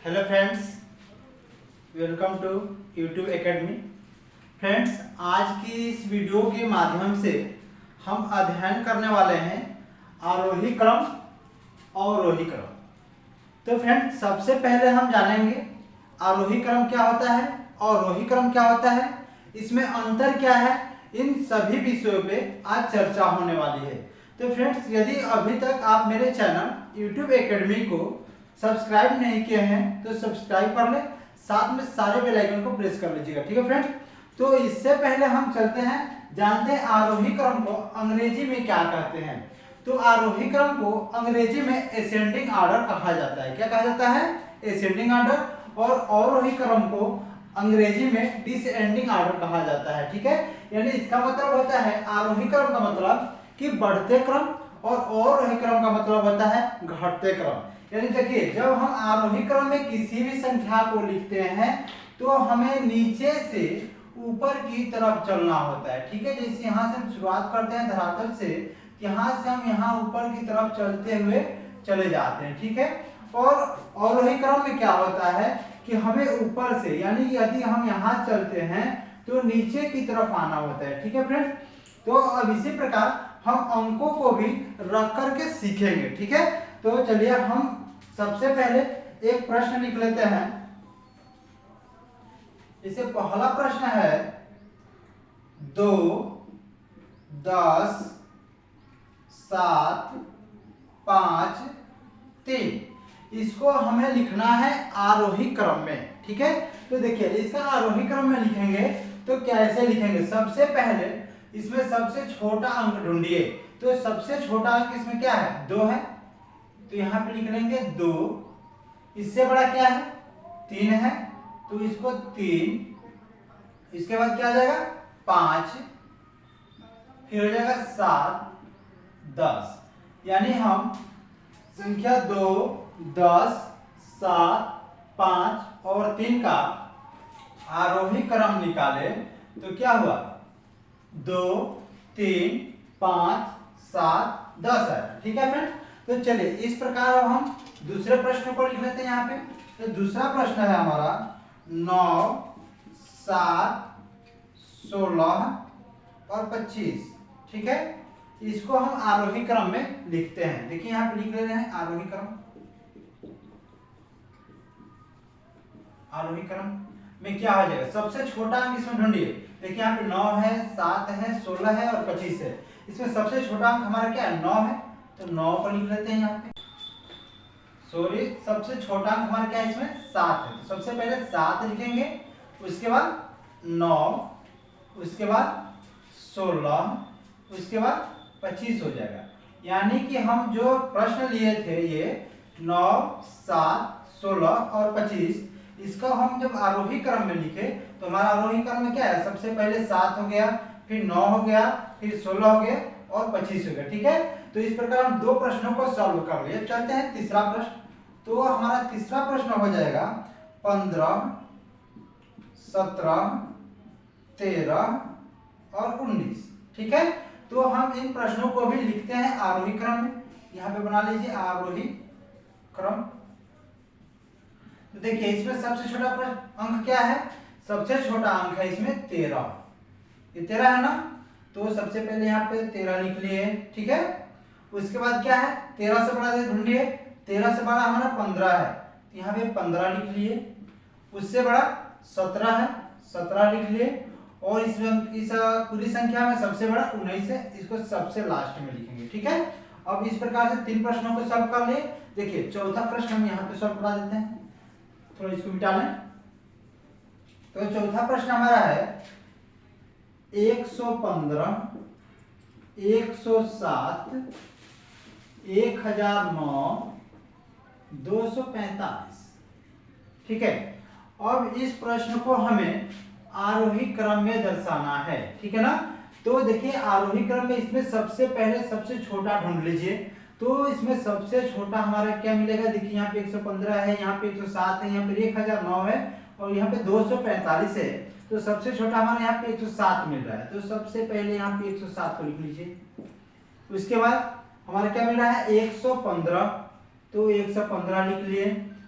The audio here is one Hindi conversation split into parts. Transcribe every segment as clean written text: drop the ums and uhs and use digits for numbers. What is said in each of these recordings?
Hello friends, welcome to YouTube academy. Friends, आज की इस वीडियो के माध्यम से हम अध्ययन करने वाले हैं आरोही क्रम अवरोही क्रम। तो फ्रेंड्स, सबसे पहले हम जानेंगे आरोही क्रम क्या होता है, अवरोही क्रम क्या होता है, इसमें अंतर क्या है। इन सभी विषयों पे आज चर्चा होने वाली है। तो फ्रेंड्स, यदि अभी तक आप मेरे चैनल यूट्यूब एकेडमी को सब्सक्राइब नहीं किए हैं तो सब्सक्राइब कर लें, साथ में सारे बेल आइकन को प्रेस कर लीजिएगा। ठीक है फ्रेंड्स, तो इससे पहले हम चलते हैं, जानते हैं आरोही क्रम को अंग्रेजी में क्या कहते हैं। तो आरोही क्रम को अंग्रेजी में असेंडिंग ऑर्डर कहा जाता है। क्या कहा जाता है? Ascending order. और अवरोही क्रम को अंग्रेजी में डिसेंडिंग ऑर्डर कहा जाता है। ठीक है, यानी इसका मतलब होता है आरोही क्रम का मतलब कि बढ़ते क्रम और अवरोही क्रम का मतलब होता है घटते क्रम। यानी देखिए, जब हम आरोही क्रम में किसी भी संख्या को लिखते हैं तो हमें नीचे से ऊपर की तरफ चलना होता है। ठीक है, जैसे यहाँ से हम शुरुआत करते हैं धरातल से, यहाँ से हम यहाँ ऊपर की तरफ चलते हुए चले जाते हैं। ठीक है, और अवरोही क्रम में क्या होता है कि हमें ऊपर से, यानी यदि हम यहाँ चलते हैं तो नीचे की तरफ आना होता है। ठीक है फ्रेंड्स, तो अब इसी प्रकार हम अंकों को भी रख करके सीखेंगे। ठीक है, तो चलिए हम सबसे पहले एक प्रश्न लिख लेते हैं। इसे पहला प्रश्न है 2, 10, 7, 5, 3। इसको हमें लिखना है आरोही क्रम में। ठीक है, तो देखिए इसका आरोही क्रम में लिखेंगे तो कैसे लिखेंगे। सबसे पहले इसमें सबसे छोटा अंक ढूंढिए। तो सबसे छोटा अंक इसमें क्या है? 2 है, तो यहाँ पे लिख लेंगे 2। इससे बड़ा क्या है? 3 है, तो इसको 3। इसके बाद क्या आ जाएगा? 5, फिर हो जाएगा 7, 10। यानी हम संख्या 2, 10, 7, 5 और 3 का आरोही क्रम निकाले तो क्या हुआ? 2, 3, 5, 7, 10 है। ठीक है फ्रेंड, तो चलिए इस प्रकार अब हम दूसरे प्रश्न को लिख लेते हैं यहाँ पे। तो दूसरा प्रश्न है हमारा 9, 7, 16 और 25। ठीक है, इसको हम आरोही क्रम में लिखते हैं। देखिए यहाँ पे लिख ले रहे हैं आरोही क्रम। आरोही क्रम में क्या हो जाएगा? सबसे छोटा अंक इसमें ढूंढिए। देखिए यहाँ पे 9 है, 7 है, 16 है और 25 है। इसमें सबसे छोटा अंक हमारा क्या है? 9 है, तो 9 पर लिख लेते हैं यहाँ पे। सॉरी, सबसे छोटा अंक हमारा क्या है? इसमें 7 है, तो सबसे पहले 7 लिखेंगे, उसके बाद 9, उसके बाद 16, उसके बाद 25 हो जाएगा। यानी कि हम जो प्रश्न लिए थे ये 9, 7, 16 और 25, इसका हम जब आरोही क्रम में लिखे तो हमारा आरोही क्रम में क्या है? सबसे पहले 7 हो गया, फिर 9 हो गया, फिर 16 हो गया और 25 हो गया। ठीक है, तो इस प्रकार हम 2 प्रश्नों को सॉल्व कर लिए। चलते हैं तीसरा प्रश्न। तो हमारा तीसरा प्रश्न हो जाएगा 15, 17, 13 और 19। ठीक है, तो हम इन प्रश्नों को भी लिखते हैं आरोही क्रम में। यहाँ पे बना लीजिए आरोही क्रम। तो देखिए इसमें सबसे छोटा अंक क्या है? सबसे छोटा अंक है इसमें 13। ये 13 है ना, तो सबसे पहले यहाँ पे 13 लिख लिए। ठीक है, उसके बाद क्या है? 13 से बड़ा ढूंढिए। 13 से बड़ा हमारा 15 है, तो यहाँ पे 15 लिख लिए। उससे बड़ा 17 है, 17 लिख लिए। और इसमें इस पूरी संख्या में सबसे बड़ा 19 है, इसको सबसे लास्ट में लिखेंगे। ठीक है, अब इस प्रकार से 3 प्रश्नों को सॉल्व कर लिए। देखिए चौथा प्रश्न हम यहाँ पे सॉल्व करा देते हैं। थोड़ा इसको मिटा लें। तो चौथा प्रश्न हमारा है 115, 107, 1009, 245। ठीक है, अब इस प्रश्न को हमें आरोही क्रम में दर्शाना है। ठीक है ना, तो देखिए आरोही क्रम में इसमें सबसे पहले सबसे छोटा ढूंढ लीजिए। तो इसमें सबसे छोटा हमारा क्या मिलेगा? देखिए यहाँ पे 115 है, यहाँ पे 107 है, यहाँ पे 1009 है और यहाँ पे 245 है। तो सबसे छोटा हमारे यहाँ पे 107 मिल रहा है, तो सबसे पहले यहाँ पे 107 को लिख लीजिए। उसके बाद हमारा क्या मिल रहा है? 115, तो 115 लिख लिए।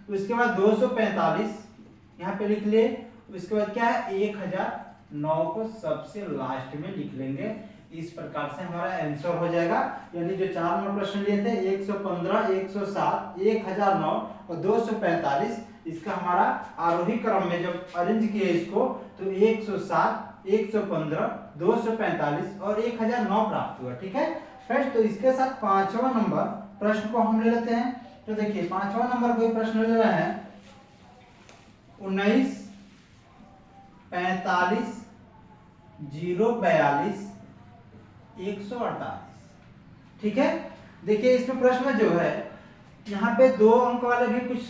उसके बाद 245 यहाँ पे लिख लिए। उसके बाद क्या है 1009 को सबसे लास्ट में लिख लेंगे। इस प्रकार से हमारा आंसर हो जाएगा। यानी जो 4 नंबर प्रश्न लिए थे 115, 107, 1009 और 245, इसका हमारा आरोही क्रम में जब अरेंज किए इसको तो 107, 115, 245 और 1009 प्राप्त हुआ। ठीक है फ्रेंड्स, तो इसके साथ 5वां नंबर प्रश्न को हम ले लेते हैं। तो देखिए 5वां नंबर कोई प्रश्न ले रहे हैं 19, 45, 042, 148। ठीक है, देखिए इसमें प्रश्न में जो है यहाँ पे 2 अंक वाले भी कुछ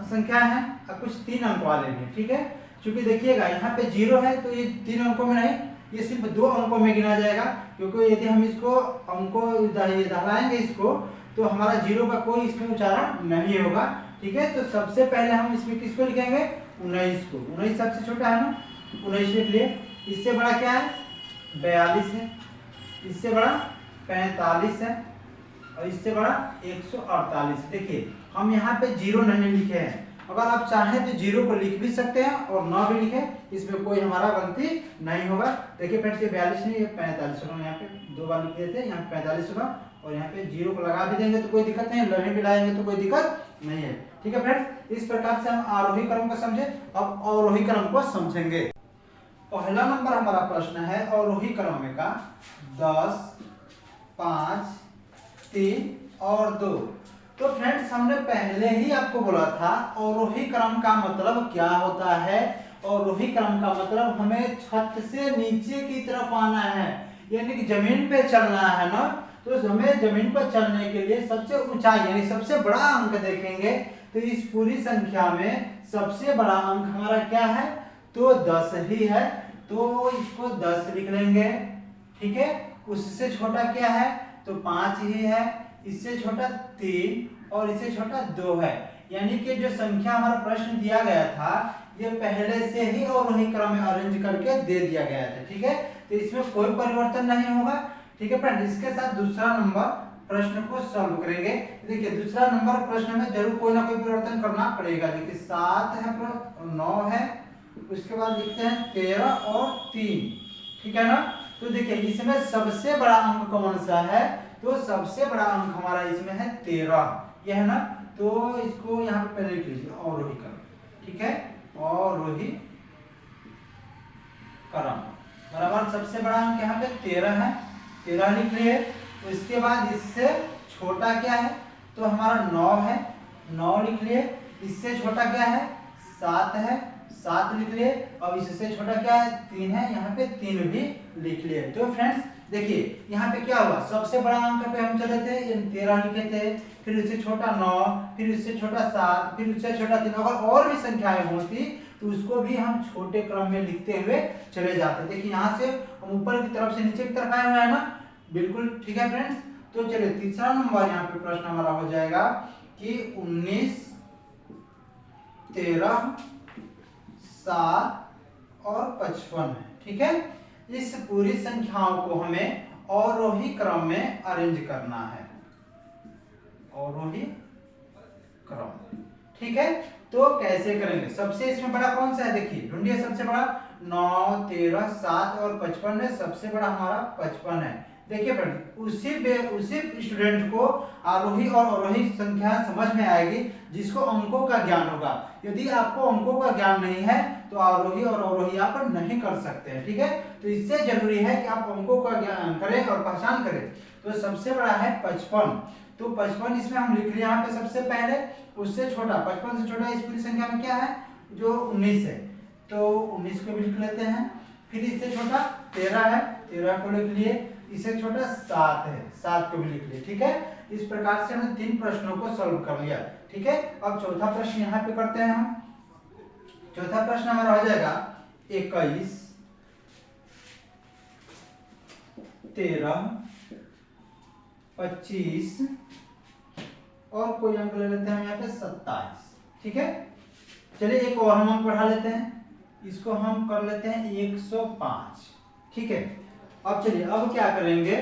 संख्या है और कुछ 3 अंक वाले भी। ठीक है, क्योंकि देखिएगा यहाँ पे 0 है तो ये 3 अंकों में नहीं, ये सिर्फ 2 अंकों में गिना जाएगा। क्योंकि यदि हम इसको अंकों दोहराएंगे इसको तो हमारा 0 का कोई इसमें उच्चारण नहीं होगा। ठीक है, तो सबसे पहले हम इसमें किसको लिखेंगे 19 को। 19 सबसे छोटा है ना, 19 लिख लिए। इससे बड़ा क्या है 42 है, इससे बड़ा 45 है और इससे बड़ा 148। देखिए हम यहाँ पे 0 नहीं लिखे हैं। अगर आप चाहें तो 0 को लिख भी सकते हैं और ना भी लिखे, इसमें कोई हमारा गलती नहीं होगा। देखिए फ्रेंड्स ये 42 नहीं, ये 45 होगा। यहाँ पे 2 बार लिख देते हैं, यहाँ पे 45 होगा और यहाँ पे 0 को लगा भी देंगे तो कोई दिक्कत नहीं है, नहीं भी लाएंगे तो कोई दिक्कत नहीं है। ठीक है फ्रेंड्स, इस प्रकार से हम आरोही क्रम को समझे। अब अवरोही क्रम को समझेंगे। पहला नंबर हमारा प्रश्न है अवरोही क्रम का 10, 5, 3 और 2। तो फ्रेंड्स हमने पहले ही आपको बोला था अवरोही क्रम का मतलब क्या होता है। अवरोही क्रम का मतलब हमें छत से नीचे की तरफ आना है, यानी कि जमीन पे चलना है ना। तो हमें जमीन पर चलने के लिए सबसे ऊंचाई यानी सबसे बड़ा अंक देखेंगे। तो इस पूरी संख्या में सबसे बड़ा अंक हमारा क्या है तो 10 ही है, तो इसको 10 लिख लेंगे। ठीक है, उससे छोटा क्या है तो 5 ही है, इससे छोटा 3 और इससे छोटा 2 है। यानी कि जो संख्या हमारा प्रश्न दिया गया था ये पहले से ही अवरोही क्रम में अरेंज करके दे दिया गया था। ठीक है, तो इसमें कोई परिवर्तन नहीं होगा। ठीक है फ्रेंड, इसके साथ दूसरा नंबर प्रश्न को सॉल्व करेंगे। देखिए दूसरा नंबर प्रश्न में जरूर कोई ना कोई परिवर्तन करना पड़ेगा। देखिए 7 है, 9 है, उसके बाद लिखते हैं 13 और 3। ठीक है ना, तो देखिए इसमें सबसे बड़ा अंक कौन सा है तो सबसे बड़ा अंक हमारा इसमें है 13, यह है ना। तो इसको यहाँ पे पहले लिख लीजिए अवरोही क्रम। ठीक है, अवरोही क्रम बराबर सबसे बड़ा अंक यहाँ पे 13 है, 13 लिख लिए। उसके बाद इससे छोटा क्या है तो हमारा 9 है, 9 लिख लिए। इससे छोटा क्या है 7 है, 7 लिख लिए। अब इससे छोटा क्या है 3 है, यहाँ पे 3 भी लिख लिए। तो फ्रेंड्स देखिए यहाँ पे क्या हुआ सबसे बड़ा अंक पे हम चले थे 13 लिखे थे, फिर उससे छोटा 9, फिर उससे छोटा 7, फिर उससे छोटा 3। अगर और भी संख्याएं होती तो उसको भी हम छोटे क्रम में लिखते हुए चले जाते। देखिए यहाँ से हम ऊपर की तरफ से नीचे की तरफ आए हुए हैं ना, बिल्कुल ठीक है फ्रेंड्स। तो चलिए तीसरा नंबर यहाँ पे प्रश्न हमारा हो जाएगा कि 19, 13, 7 और 55 है। ठीक है, इस पूरी संख्याओं को हमें अवरोही क्रम में अरेंज करना है, अवरोही क्रम। ठीक है, तो कैसे करेंगे सबसे इसमें बड़ा कौन सा है देखिए ढूंढिए सबसे बड़ा 9, 13, 7 और 55 है। सबसे बड़ा हमारा 55 है। देखिए फ्रेंड उसी स्टूडेंट को आरोही और अवरोही संख्या समझ में आएगी जिसको अंकों का ज्ञान होगा। यदि आपको अंकों का ज्ञान नहीं है तो आरोही और अवरोही आप नहीं कर सकते हैं। ठीक है, तो इससे जरूरी है कि आप अंकों का ज्ञान करें और पहचान करें। तो सबसे बड़ा है 55, तो 55 इसमें हम लिख लिए यहाँ पे सबसे पहले। उससे छोटा 55 से छोटा इस पूरी संख्या में क्या है जो 19 है, तो 19 को भी लिख लेते हैं। फिर इससे छोटा 13 है, 13 को लिख लिए। इससे छोटा 7 है, 7 को भी लिख लिए। ठीक है, इस प्रकार से हमने 3 प्रश्नों को सॉल्व कर लिया। ठीक है, अब चौथा प्रश्न यहाँ पे करते हैं हम। चौथा प्रश्न हमारा हो जाएगा 21, 13, 25 और कोई अंक ले लेते हैं यहाँ पे 27। ठीक है, चलिए एक और हम अंक बढ़ा लेते हैं, इसको हम कर लेते हैं 105। ठीक है, अब चलिए अब क्या करेंगे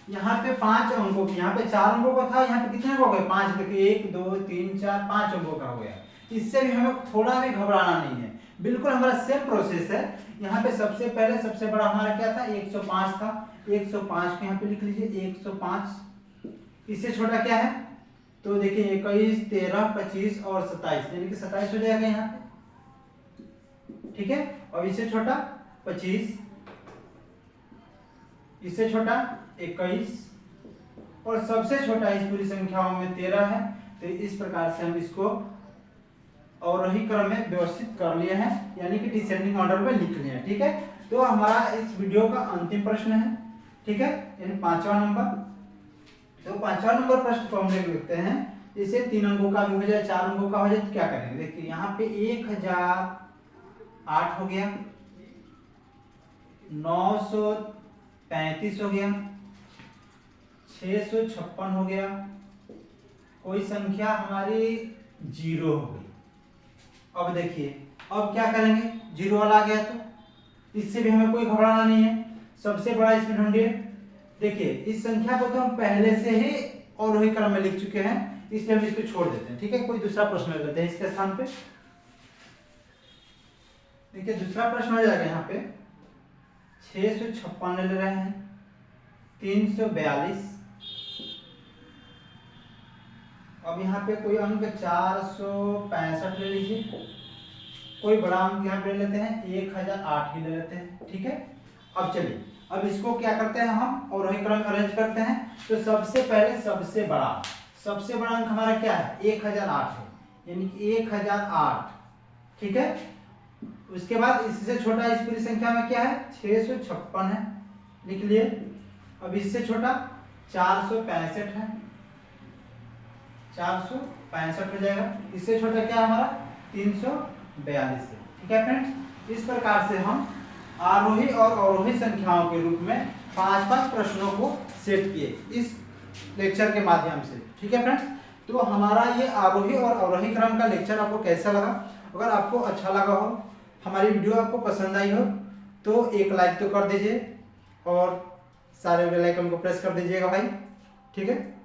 यहाँ पे 5 अंकों की, यहाँ पे 4 अंकों का था, यहाँ पे कितने अंकों का? 5। देखिए 1 2 3 4 5 अंकों का हो गया। इससे भी हमें थोड़ा भी घबराना नहीं है, बिल्कुल हमारा सेम प्रोसेस है। यहाँ पे सबसे पहले सबसे बड़ा हमारा क्या था? 105 था। 105 को यहाँ पे लिख लीजिए 105। इससे छोटा क्या है? तो देखिए 21 13 25 और 27, यानी कि 27 हो जाएगा यहाँ पे, ठीक है। और इससे छोटा 25, इससे छोटा 21 और सबसे छोटा इस पूरी संख्याओं में 13 है। तो इस प्रकार से हम इसको अवरोही क्रम में व्यवस्थित कर लिए हैं, यानी कि डिसेंडिंग ऑर्डर में लिख लिए हैं, ठीक है। तो हमारा इस वीडियो का अंतिम प्रश्न है, ठीक है, यानी 5वां नंबर। तो 5वां नंबर प्रश्न को हम लिखते हैं, जैसे 3 अंकों का भी हो जाए, 4 अंकों का हो जाए, तो क्या करेंगे? देखिए यहाँ पे 1008 हो गया, 935 हो गया, 656 हो गया, कोई संख्या हमारी 0 हो गई। अब देखिए अब क्या करेंगे? 0 वाला आ गया तो इससे भी हमें कोई घबराना नहीं है। सबसे बड़ा इसमें ढूंढिए। देखिए इस संख्या को तो हम पहले से ही अवरोही क्रम में लिख चुके हैं, इसलिए हम इसको छोड़ देते हैं, ठीक है। कोई दूसरा प्रश्न ले लेते हैं इसके स्थान पे। देखिए दूसरा प्रश्न हो जाएगा यहाँ पे 656 ले रहे हैं, 342। अब यहाँ पे कोई अंक 465 ले लीजिए, कोई बड़ा अंक यहाँ पे ले लेते हैं 1008 ही ले लेते हैं, ठीक है। अब चलिए अब इसको क्या करते हैं हम अवरोही क्रम अरेंज करते हैं। तो सबसे पहले सबसे बड़ा अंक हमारा क्या है? 1008 है, यानी कि 1008, ठीक है। उसके बाद इससे छोटा इस पूरी संख्या में क्या है? 656 है, लिख लिए। अब इससे छोटा 465 है, 465 हो जाएगा। इससे छोटा क्या हमारा? 342 है, ठीक है फ्रेंड्स। इस प्रकार से हम आरोही और अवरोही संख्याओं के रूप में 5-5 प्रश्नों को सेट किए इस लेक्चर के माध्यम से, ठीक है फ्रेंड्स। तो हमारा ये आरोही और अवरोही क्रम का लेक्चर आपको कैसा लगा? अगर आपको अच्छा लगा हो, हमारी वीडियो आपको पसंद आई हो, तो एक लाइक तो कर दीजिए और सारे बेल आइकन को प्रेस कर दीजिएगा भाई, ठीक है।